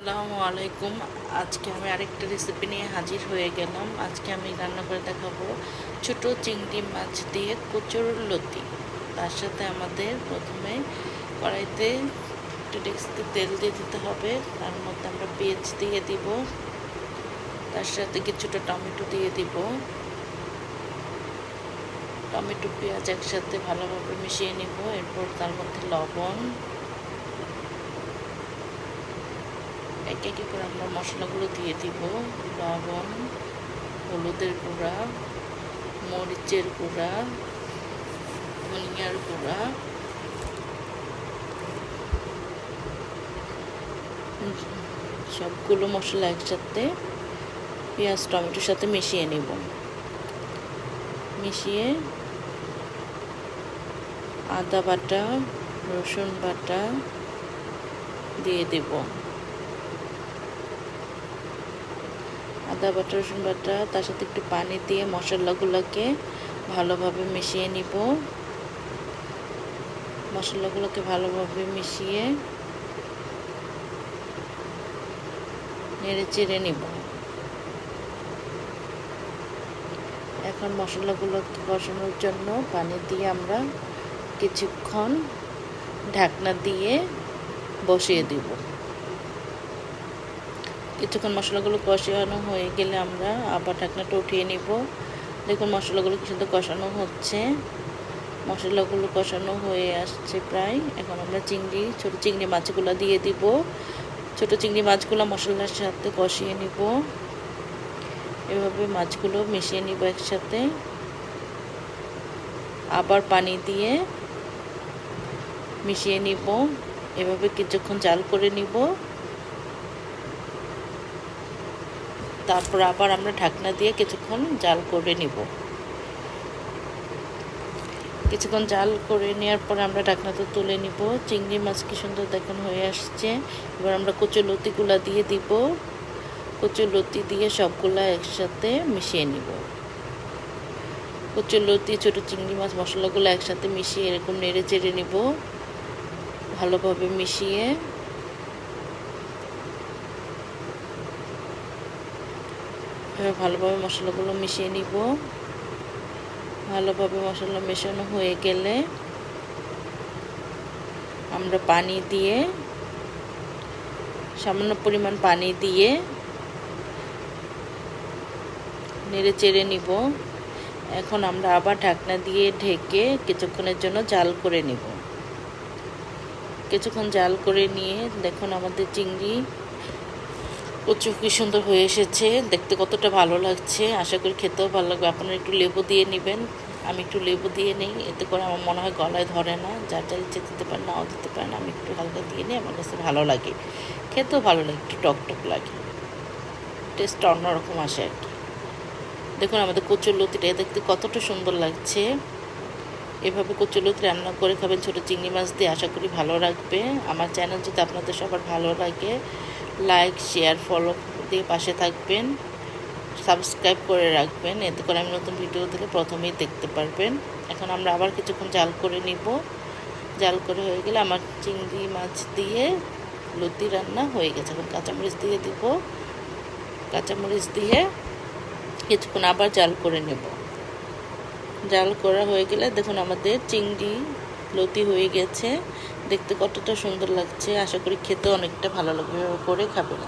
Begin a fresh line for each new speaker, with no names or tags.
আসসালামু আলাইকুম। আজকে আমি আরেকটা রেসিপি নিয়ে হাজির হয়ে গেলাম। আজকে আমি রান্না করে দেখাবো ছোট চিংড়ি মাছ দিয়ে কচুর লতি। তার সাথে আমাদের প্রথমে কড়াইতে একটু ডেক্সিতে তেল দিয়ে দিতে হবে। তার মধ্যে আমরা পেঁয়াজ দিয়ে দিব, তার সাথে কিছুটা টমেটো দিয়ে দিব। টমেটো পেঁয়াজ একসাথে ভালোভাবে মিশিয়ে নিব। এরপর তার মধ্যে লবণ, একে একে করে আমরা মশলাগুলো দিয়ে দিব। লবণ, হলুদের গুঁড়া, মরিচের গুঁড়া, ধনিয়ার গুঁড়া, সবগুলো মশলা একসাথে পেঁয়াজ টমেটোর সাথে মিশিয়ে নেব। মিশিয়ে আদা বাটা, রসুন বাটা দিয়ে দেব। আদা বাটা, রসুন বাটা, তার সাথে একটু পানি দিয়ে মশলাগুলোকে ভালোভাবে মিশিয়ে নিব। মশলাগুলোকে ভালোভাবে মিশিয়ে নেড়ে চেড়ে নিব। এখন মশলাগুলো কষানোর জন্য পানি দিয়ে আমরা কিছুক্ষণ ঢাকনা দিয়ে বসিয়ে দিব। কিছুক্ষণ মশলাগুলো কষানো হয়ে গেলে আমরা আবার ঢাকনাটা উঠিয়ে নিব। দেখুন মশলাগুলো কি সুন্দর কষানো হচ্ছে। মশলাগুলো কষানো হয়ে আসছে প্রায়। এখন আমরা ছোট চিংড়ি মাছগুলো দিয়ে দিব। ছোট চিংড়ি মাছগুলো মশলার সাথে কষিয়ে নিব। এভাবে মাছগুলো মিশিয়ে নিব একসাথে। আবার পানি দিয়ে মিশিয়ে নিব। এভাবে কিছুক্ষণ জাল করে নিব। তারপর আবার আমরা ঢাকনা দিয়ে কিছুক্ষণ জাল করে নিব। কিছুক্ষণ জাল করে নেওয়ার পর আমরা ঢাকনাটা তুলে নিব। চিংড়ি মাছ কি সুন্দর দেখুন হয়ে আসছে। এবার আমরা কচু লতিগুলা দিয়ে দিব। কচু লতি দিয়ে সবগুলা একসাথে মিশিয়ে নিব। কচু লতি, ছোটো চিংড়ি মাছ মশলাগুলো একসাথে মিশিয়ে এরকম নেড়ে চেড়ে নিব। ভালোভাবে মিশিয়ে ভালোভাবে মশলাগুলো মিশিয়ে নিব। ভালোভাবে মশলা মেশানো হয়ে গেলে আমরা পানি দিয়ে, সামান্য পরিমাণ পানি দিয়ে নেড়ে চেড়ে নিব। এখন আমরা আবার ঢাকনা দিয়ে ঢেকে কিছুক্ষণের জন্য জাল করে নিব। কিছুক্ষণ জাল করে নিয়ে দেখুন আমাদের চিংড়ি কচু কি সুন্দর হয়ে এসেছে। দেখতে কতটা ভালো লাগছে। আশা করি খেতেও ভালো লাগবে। আপনারা একটু লেবু দিয়ে নেবেন। আমি একটু লেবু দিয়ে নিই, এতে করে আমার মনে হয় গলায় ধরে না। যার যার ইচ্ছে দিতে পারেন, নাও দিতে পারেন। আমি একটু হালকা দিয়ে নিই, আমার কাছে ভালো লাগে। খেতেও ভালো লাগে, একটু টক টক লাগে। টেস্টটা অন্যরকম আসে আর কি। দেখুন আমাদের কচুর লতিটা দেখতে কতটা সুন্দর লাগছে। এভাবে কচুর লতি রান্না করে খাবেন ছোটো চিংড়ি মাছ দিয়ে, আশা করি ভালো লাগবে। আমার চ্যানেল যদি আপনাদের সবার ভালো লাগে, লাইক, শেয়ার, ফলো দিয়ে পাশে থাকবেন। সাবস্ক্রাইব করে রাখবেন, এতে করে আমি নতুন ভিডিও দিলে প্রথমেই দেখতে পারবেন। এখন আমরা আবার কিছুক্ষণ জাল করে নিব। জাল করে হয়ে গেলে আমার চিংড়ি মাছ দিয়ে লতি রান্না হয়ে গেছে। এখন কাঁচামরিচ দিয়ে দিব। কাঁচামরিচ দিয়ে কিছুক্ষণ আবার জাল করে নেব। জাল করা হয়ে গেলে দেখুন আমাদের চিংড়ি লতি হয়ে গেছে। দেখতে কতটা সুন্দর লাগছে। আশা করি খেতে অনেকটা ভালো লাগবে। এভাবে করে খাবেন।